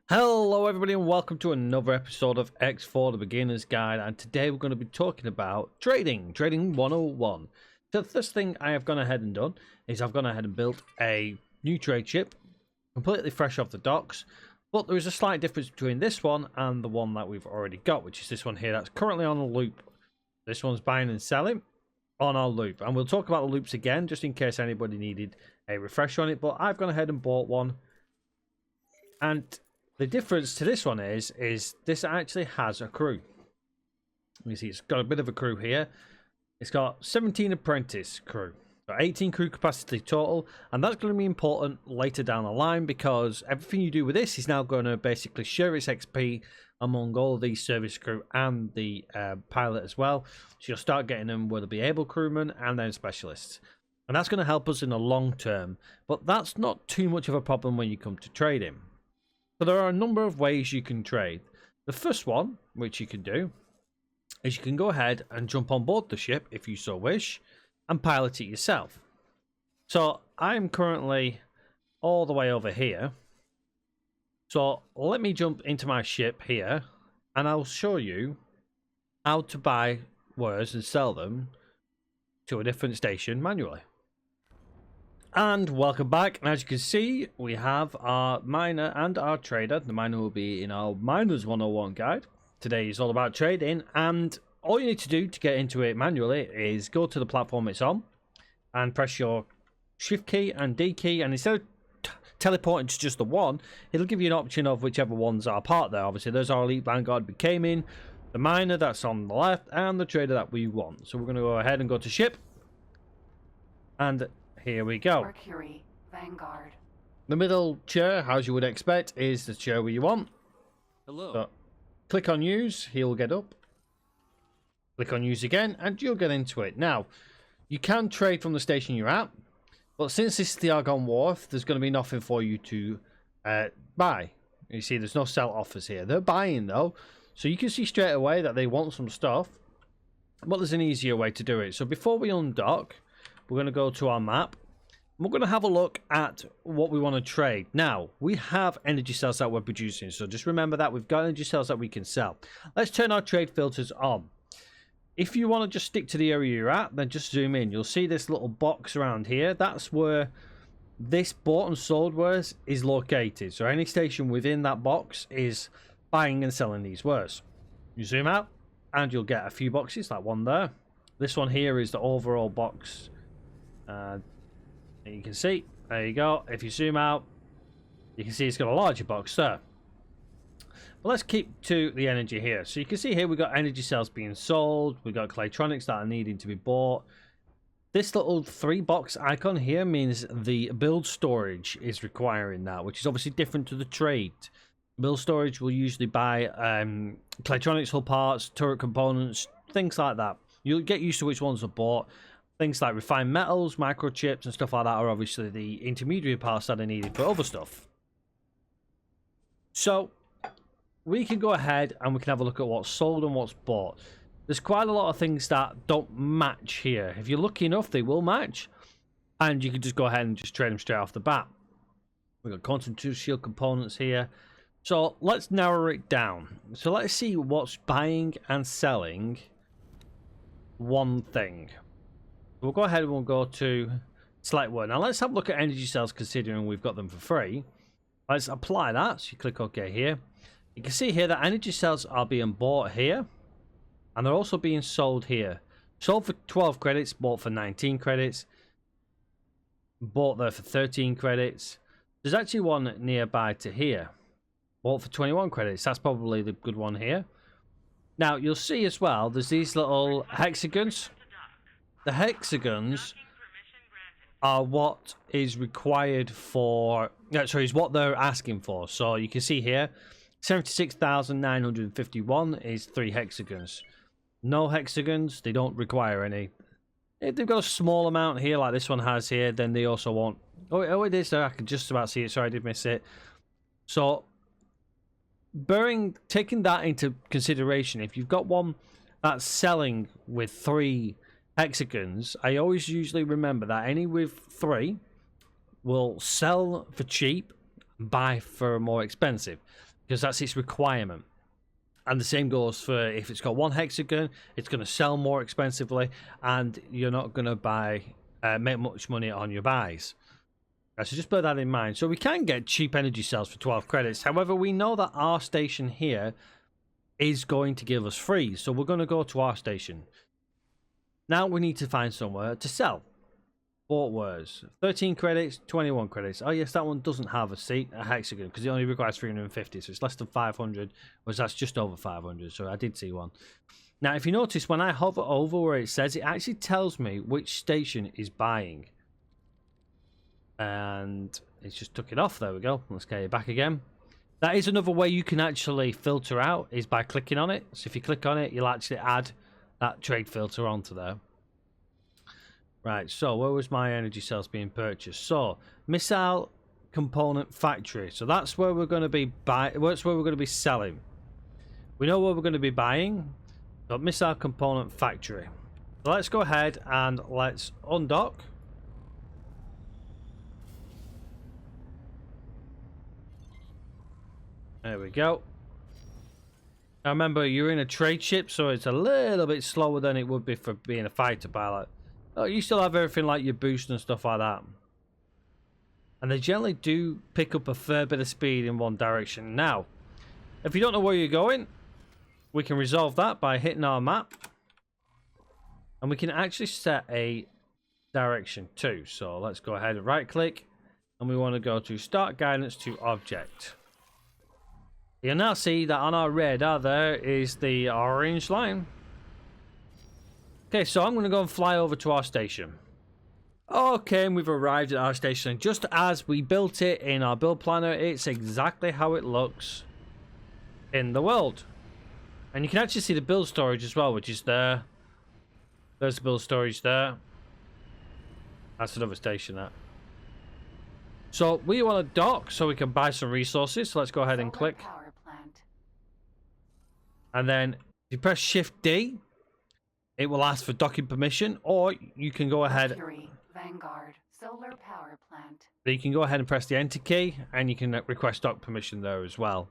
Hello everybody and welcome to another episode of X4 the Beginner's Guide, and today we're going to be talking about trading 101. So the first thing I have gone ahead and done is I've gone ahead and built a new trade ship completely fresh off the docks, but there is a slight difference between this one and the one that we've already got, which is this one here that's currently on a loop. This one's buying and selling on our loop, and we'll talk about the loops again just in case anybody needed a refresher on it, but I've gone ahead and bought one. And the difference to this one is this actually has a crew. You see, it's got a bit of a crew here. It's got 17 apprentice crew, so 18 crew capacity total, and that's going to be important later down the line because everything you do with this is now going to basically share its XP among all of these service crew and the pilot as well. So you'll start getting them whether be able crewmen and then specialists, and that's going to help us in the long term. But that's not too much of a problem when you come to trading. So there are a number of ways you can trade. The first one, which you can do, is you can go ahead and jump on board the ship if you so wish and pilot it yourself. So I'm currently all the way over here. So let me jump into my ship here and I'll show you how to buy wares and sell them to a different station manually. And welcome back, and as you can see we have our miner and our trader. The miner will be in our Miners 101 guide. Today is all about trading, and all you need to do to get into it manually is go to the platform it's on and press your shift key and D key, and instead of teleporting to just the one, it'll give you an option of whichever ones are part there. Obviously there's our elite vanguard we came in, the miner that's on the left, and the trader that we want. So we're going to go ahead and go to ship, and here we go. Mercury, Vanguard. The middle chair, as you would expect, is the chair where you want. Hello. So, click on use, he'll get up. Click on use again, and you'll get into it. Now, you can trade from the station you're at, but since this is the Argon Wharf, there's going to be nothing for you to buy. You see, there's no sell offers here. They're buying, though, so you can see straight away that they want some stuff, but there's an easier way to do it. So before we undock, we're going to go to our map. We're going to have a look at what we want to trade. Now, we have energy cells that we're producing, so just remember that we've got energy cells that we can sell. Let's turn our trade filters on. If you want to just stick to the area you're at, then just zoom in. You'll see this little box around here. That's where this bought and sold wares is located. So any station within that box is buying and selling these wares. You zoom out and you'll get a few boxes, like one there. This one here is the overall box. You can see, there you go. If you zoom out, you can see it's got a larger box there. But let's keep to the energy here. So you can see here we've got energy cells being sold. We've got claytronics that are needing to be bought. This little 3-box icon here means the build storage is requiring that, which is obviously different to the trade. Build storage will usually buy claytronics, hull parts, turret components, things like that. You'll get used to which ones are bought. Things like refined metals, microchips, and stuff like that are obviously the intermediary parts that are needed for other stuff. So we can go ahead and we can have a look at what's sold and what's bought. There's quite a lot of things that don't match here. If you're lucky enough, they will match, and you can just go ahead and just trade them straight off the bat. We've got constant shield components here. So let's narrow it down. So let's see what's buying and selling one thing. We'll go ahead and we'll go to select one. Now let's have a look at energy cells, considering we've got them for free. Let's apply that. So you click OK here. You can see here that energy cells are being bought here, and they're also being sold here. Sold for 12 credits, bought for 19 credits, bought there for 13 credits. There's actually one nearby to here, bought for 21 credits. That's probably the good one here. Now you'll see as well, there's these little hexagons. The hexagons are what is required for, sorry, is what they're asking for. So you can see here, 76,951 is 3 hexagons. No hexagons, they don't require any. If they've got a small amount here, like this one has here, then they also want. Oh, it is there. I can just about see it. Sorry, I did miss it. So, taking that into consideration, if you've got one that's selling with 3 hexagons, I always usually remember that any with 3 will sell for cheap, buy for more expensive. because that's its requirement. And the same goes for if it's got one hexagon, it's going to sell more expensively, and you're not going to make much money on your buys. So just bear that in mind. So we can get cheap energy cells for 12 credits. However, we know that our station here is going to give us free. So we're going to go to our station. Now we need to find somewhere to sell. Bought wares. 13 credits, 21 credits. Oh yes, that one doesn't have a hexagon because it only requires 350, so it's less than 500, whereas that's just over 500, so I did see one. Now if you notice, when I hover over where it says, it actually tells me which station is buying. And it's just took it off. There we go. Let's get it back again. That is another way you can actually filter out, is by clicking on it. So if you click on it, you'll actually add that trade filter onto there. Right, so where was my energy cells being purchased? So, missile component factory. So that's where we're going to be that's where we're going to be selling. We know where we're going to be buying. So missile component factory. So let's go ahead and let's undock. There we go. Now remember, you're in a trade ship, so it's a little bit slower than it would be for being a fighter pilot. Oh, you still have everything like your boost and stuff like that. And they generally do pick up a fair bit of speed in one direction. Now, if you don't know where you're going, we can resolve that by hitting our map. And we can actually set a direction too. So let's go ahead and right click. And we want to go to Start Guidance to Object. You'll now see that on our radar there is the orange line. Okay, so I'm going to go and fly over to our station. Okay, and we've arrived at our station. And just as we built it in our build planner, it's exactly how it looks in the world. And you can actually see the build storage as well, which is there. There's the build storage there. That's another station, that. So we want to dock so we can buy some resources. So let's go ahead and click. And then if you press Shift D, it will ask for docking permission, or you can go ahead. Mercury, Vanguard, solar power plant. You can go ahead and press the Enter key, and you can request dock permission there as well.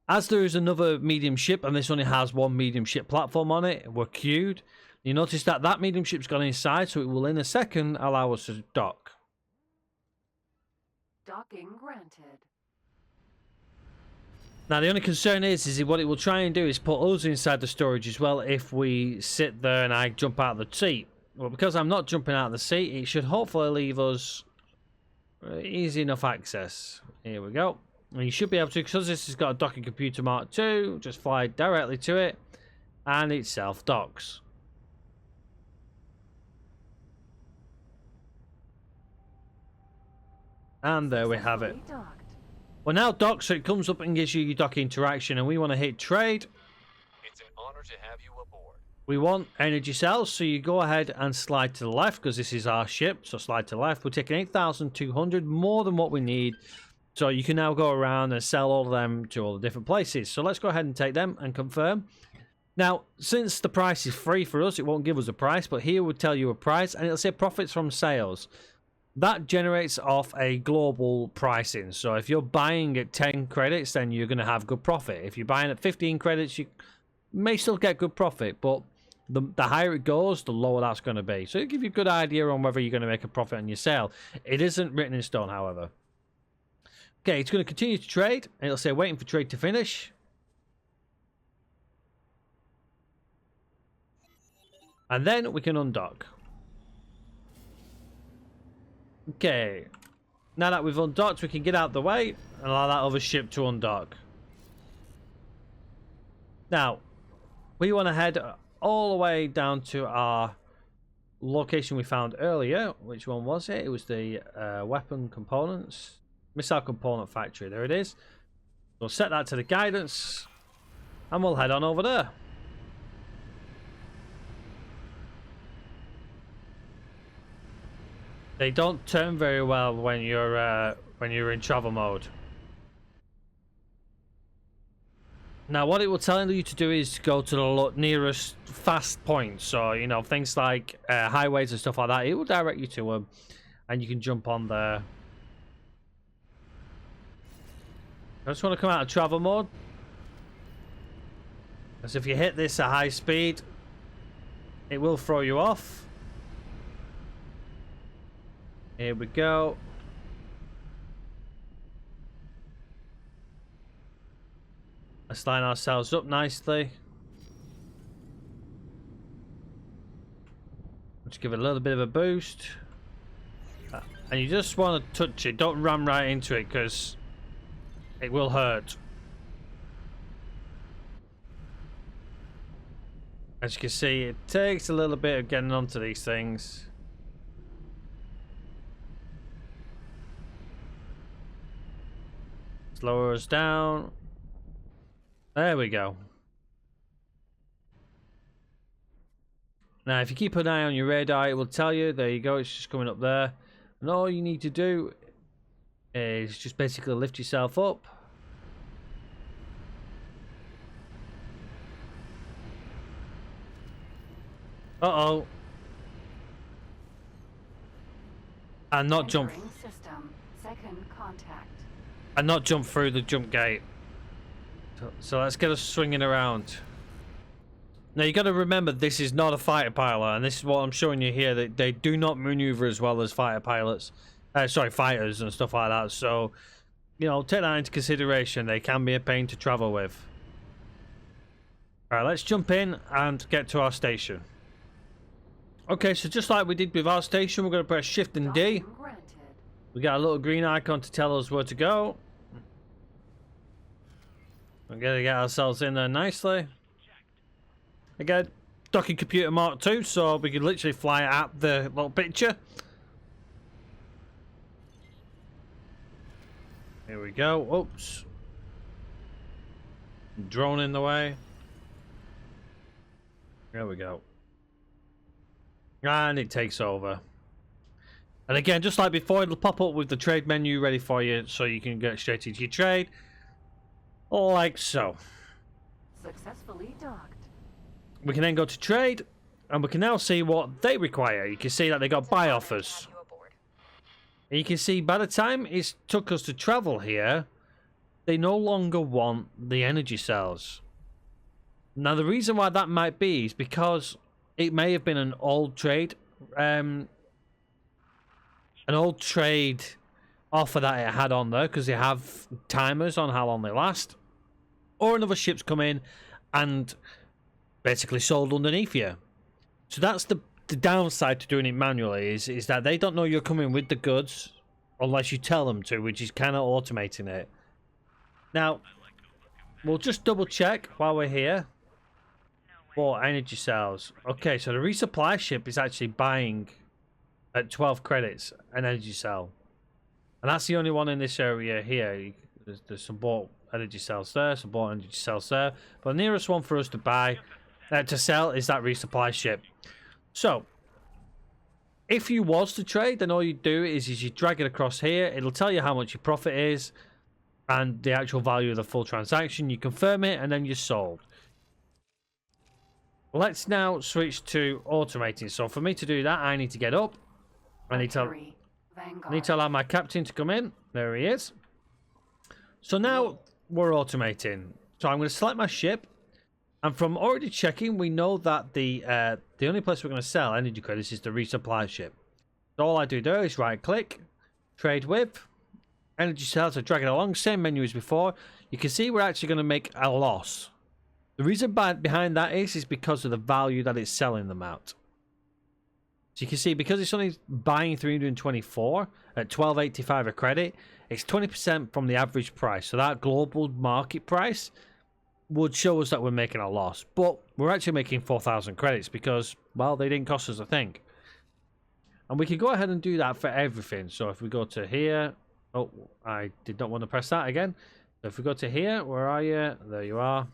As there is another medium ship, and this only has one medium ship platform on it, we're queued. You notice that that medium ship's gone inside, so it will in a second allow us to dock. Docking granted. Now the only concern is what it will try and do is put us inside the storage as well if we sit there and I jump out of the seat. Well, because I'm not jumping out of the seat, it should hopefully leave us easy enough access. Here we go. And you should be able to, because this has got a docking computer Mark II, just fly directly to it and it self-docks. And there we have it. We're now docked, so it comes up and gives you your dock interaction, and we want to hit trade. It's an honor to have you aboard. We want energy cells, so you go ahead and slide to the left because this is our ship. So slide to the left. We're taking 8,200, more than what we need. So you can now go around and sell all of them to all the different places. So let's go ahead and take them and confirm. Now, since the price is free for us, it won't give us a price, but here would tell you a price, and it'll say profits from sales. That generates off a global pricing. So if you're buying at 10 credits, then you're going to have good profit. If you're buying at 15 credits, you may still get good profit, but the higher it goes, the lower that's going to be. So it'll give you a good idea on whether you're going to make a profit on your sale. It isn't written in stone, however. Okay, it's going to continue to trade. And it'll say waiting for trade to finish. And then we can undock. Okay, now that we've undocked, we can get out the way and allow that other ship to undock. Now, we want to head all the way down to our location we found earlier. Which one was it? It was the weapon components, missile component factory. There it is. We'll set that to the guidance and we'll head on over there. They don't turn very well when you're in travel mode. Now, what it will tell you to do is go to the nearest fast point. So, you know, things like highways and stuff like that. It will direct you to them, and you can jump on there. I just want to come out of travel mode. As if you hit this at high speed, it will throw you off. Here we go. Let's line ourselves up nicely. Let's give it a little bit of a boost. And you just want to touch it. Don't ram right into it because it will hurt. As you can see, it takes a little bit of getting onto these things. Lower us down. There we go. Now, if you keep an eye on your radar, it will tell you. There you go. It's just coming up there. And all you need to do is just basically lift yourself up. Uh-oh. And not jump. Entering system. Second contact. And not jump through the jump gate. So let's get us swinging around. Now you got to remember, this is not a fighter pilot, and this is what I'm showing you here. That they do not maneuver as well as fighter pilots. Sorry, fighters and stuff like that. So, you know, take that into consideration. They can be a pain to travel with. All right, let's jump in and get to our station. Okay, so just like we did with our station, we're going to press Shift and D. Docking granted. We got a little green icon to tell us where to go. We're going to get ourselves in there nicely. Again, docking computer Mark 2, so we can literally fly at the little picture. Here we go. Oops. Drone in the way. There we go. And it takes over. And again, just like before, it'll pop up with the trade menu ready for you, so you can get straight into your trade. Like so. Successfully docked. We can then go to trade, and we can now see what they require. You can see that they got buy offers. And you can see by the time it took us to travel here, they no longer want the energy cells. Now the reason why that might be is because it may have been an old trade offer that it had on there, because they have timers on how long they last, or another ship's come in and basically sold underneath you. So that's the downside to doing it manually, is that they don't know you're coming with the goods unless you tell them to, which is kind of automating it. Now we'll just double check while we're here for energy cells. Okay, so the resupply ship is actually buying at 12 credits an energy cell, and that's the only one in this area here. There's some bought energy cells there, some bought energy cells there, but the nearest one for us to buy to sell is that resupply ship. So if you was to trade, then all you do is you drag it across here. It'll tell you how much your profit is and the actual value of the full transaction. You confirm it and then you're sold. Let's now switch to automating. So for me to do that, I need to get up. I need to allow my captain to come in. There he is. So now we're automating. So I'm going to select my ship. And from already checking, we know that the only place we're going to sell energy credits is the resupply ship. So all I do there is right click, trade with, energy cells, I drag it along, same menu as before. You can see we're actually going to make a loss. The reason behind that is because of the value that it's selling them at. So you can see, because it's only buying 324 at 12.85 a credit, it's 20% from the average price. So that global market price would show us that we're making a loss, but we're actually making 4,000 credits because, well, they didn't cost us a thing. And we can go ahead and do that for everything. So if we go to here, oh, I did not want to press that again. So if we go to here, where are you? There you are.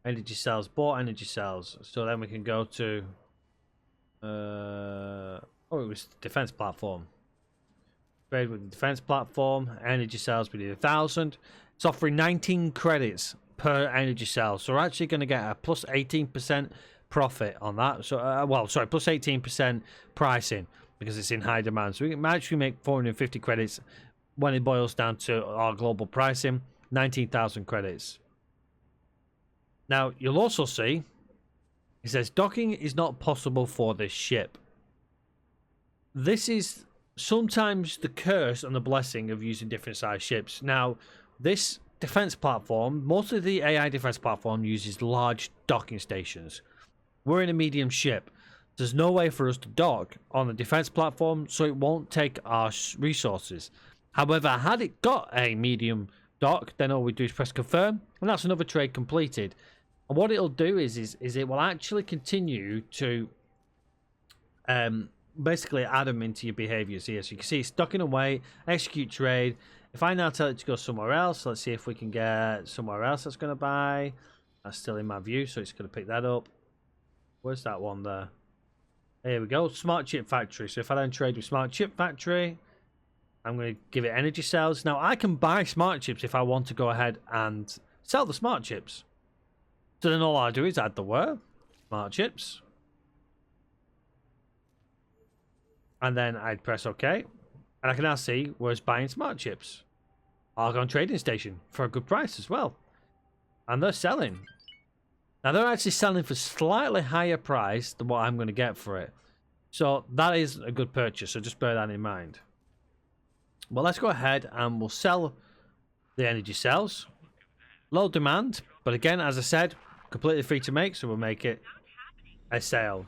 Energy cells, bought energy cells. So then we can go to oh, it was defense platform. Trade with the defense platform. Energy cells, we did 1,000. It's offering 19 credits per energy cell. So we're actually going to get a plus 18% profit on that. So, well, sorry, plus 18% pricing because it's in high demand. So we can actually make 450 credits when it boils down to our global pricing, 19,000 credits. Now, you'll also see, it says docking is not possible for this ship. This is sometimes the curse and the blessing of using different size ships. Now, this defense platform, most of the AI defense platform uses large docking stations. We're in a medium ship. There's no way for us to dock on the defense platform, so it won't take our resources. However, had it got a medium dock, then all we do is press confirm, and that's another trade completed. And what it'll do is it will actually continue to basically add them into your behaviors here. So you can see it's docking away, execute trade. If I now tell it to go somewhere else, let's see if we can get somewhere else that's going to buy. That's still in my view, so it's going to pick that up. Where's that one there? Here we go, Smart Chip Factory. So if I then trade with Smart Chip Factory, I'm going to give it energy cells. Now, I can buy smart chips if I want to go ahead and sell the smart chips. So then all I do is add the word, smart chips. And then I'd press OK. And I can now see where it's buying smart chips. Argon Trading Station for a good price as well. And they're selling. Now, they're actually selling for slightly higher price than what I'm going to get for it. So that is a good purchase, so just bear that in mind. Well, let's go ahead and we'll sell the energy cells. Low demand, but again, as I said, completely free to make, so we'll make it a sale.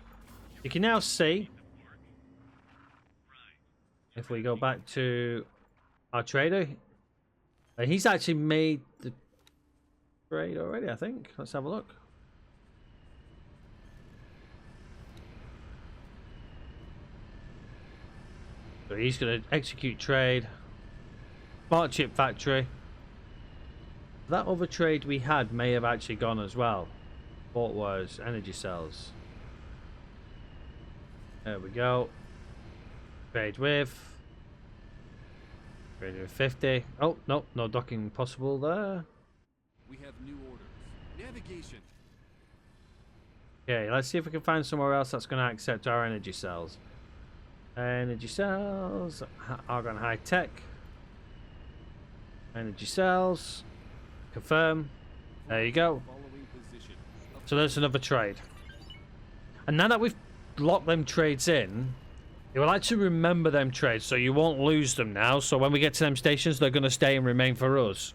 You can now see, if we go back to our trader, he's actually made the trade already, I think. Let's have a look. So he's going to execute trade. Smart Chip Factory. That other trade we had may have actually gone as well. What was energy cells? There we go. Trade with 50. Oh, no, no docking possible there. We have new orders. Navigation. Okay, let's see if we can find somewhere else that's going to accept our energy cells. Energy cells, Argon High Tech. Energy cells. Confirm. There you go. So there's another trade. And now that we've locked them trades in, it will actually remember them trades, so you won't lose them now. So when we get to them stations, they're going to stay and remain for us.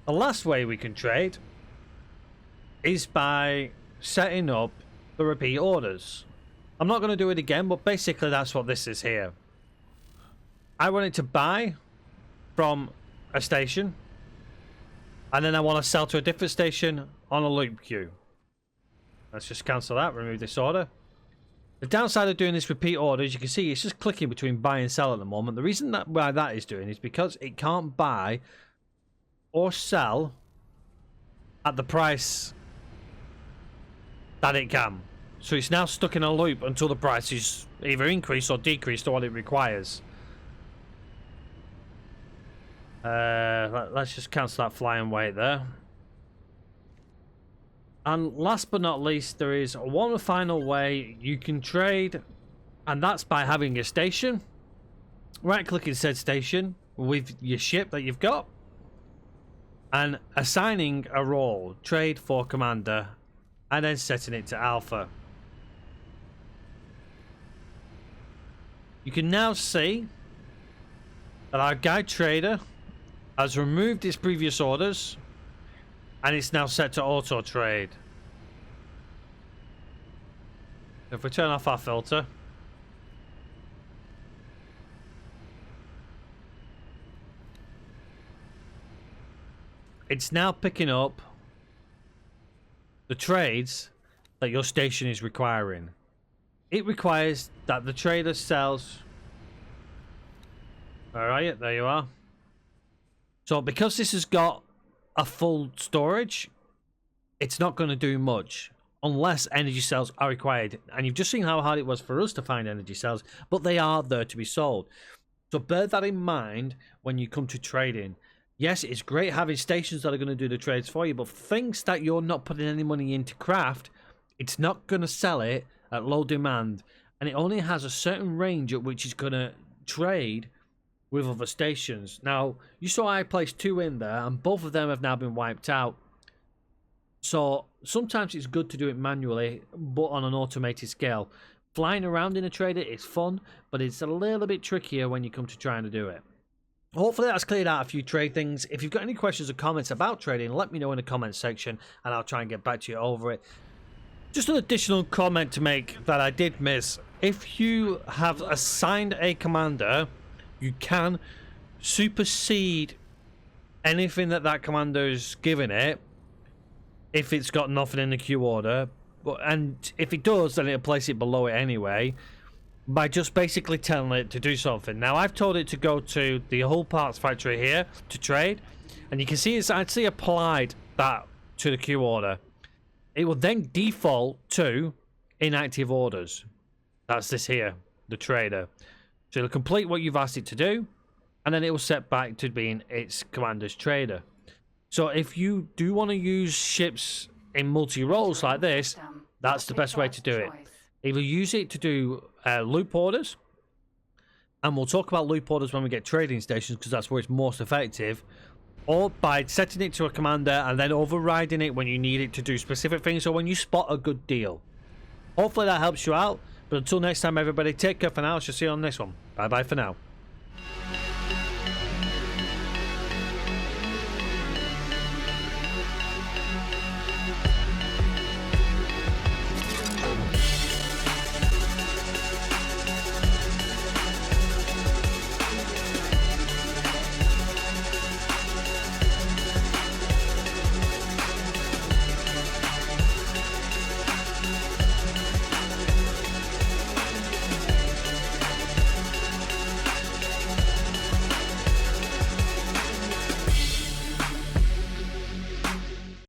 The last way we can trade is by setting up the repeat orders. I'm not going to do it again, but basically that's what this is here. I want it to buy from a station, and then I want to sell to a different station on a loop queue. Let's just cancel that, remove this order. The downside of doing this repeat order, as you can see, it's just clicking between buy and sell at the moment. The reason that why that is doing is because it can't buy or sell at the price that it can. So it's now stuck in a loop until the price is either increased or decreased to what it requires. Let's just cancel that flying weight there. And last but not least, there is one final way you can trade, and that's by having a station. Right-clicking said station with your ship that you've got, and assigning a role, trade for commander, and then setting it to alpha. You can now see that our guide trader has removed its previous orders and it's now set to auto trade. If we turn off our filter, it's now picking up the trades that your station is requiring. It requires that the trader sells. Alright, there you are. So because this has got a full storage, it's not going to do much unless energy cells are required. And you've just seen how hard it was for us to find energy cells, but they are there to be sold. So bear that in mind when you come to trading. Yes, it's great having stations that are going to do the trades for you, but things that you're not putting any money into craft, it's not going to sell it at low demand, and it only has a certain range at which it's going to trade with other stations. Now, you saw I placed 2 in there, and both of them have now been wiped out. So sometimes it's good to do it manually, but on an automated scale. Flying around in a trader is fun, but it's a little bit trickier when you come to trying to do it. Hopefully that's cleared out a few trade things. If you've got any questions or comments about trading, let me know in the comment section, and I'll try and get back to you over it. Just an additional comment to make that I did miss. If you have assigned a commander, you can supersede anything that commander's given it if it's got nothing in the queue order. And if it does, then it'll place it below it anyway, by just basically telling it to do something. Now, I've told it to go to the hull parts factory here to trade, and you can see it's actually applied that to the queue order. It will then default to inactive orders. That's this here, the trader. So it'll complete what you've asked it to do, and then it will set back to being its commander's trader. So if you do want to use ships in multi-roles like this, that's the best way to do it. Either use it to do loop orders, and we'll talk about loop orders when we get trading stations, because that's where it's most effective, or by setting it to a commander and then overriding it when you need it to do specific things or when you spot a good deal. Hopefully that helps you out, but until next time, everybody, take care for now. I'll see you on the next one. Bye bye for now.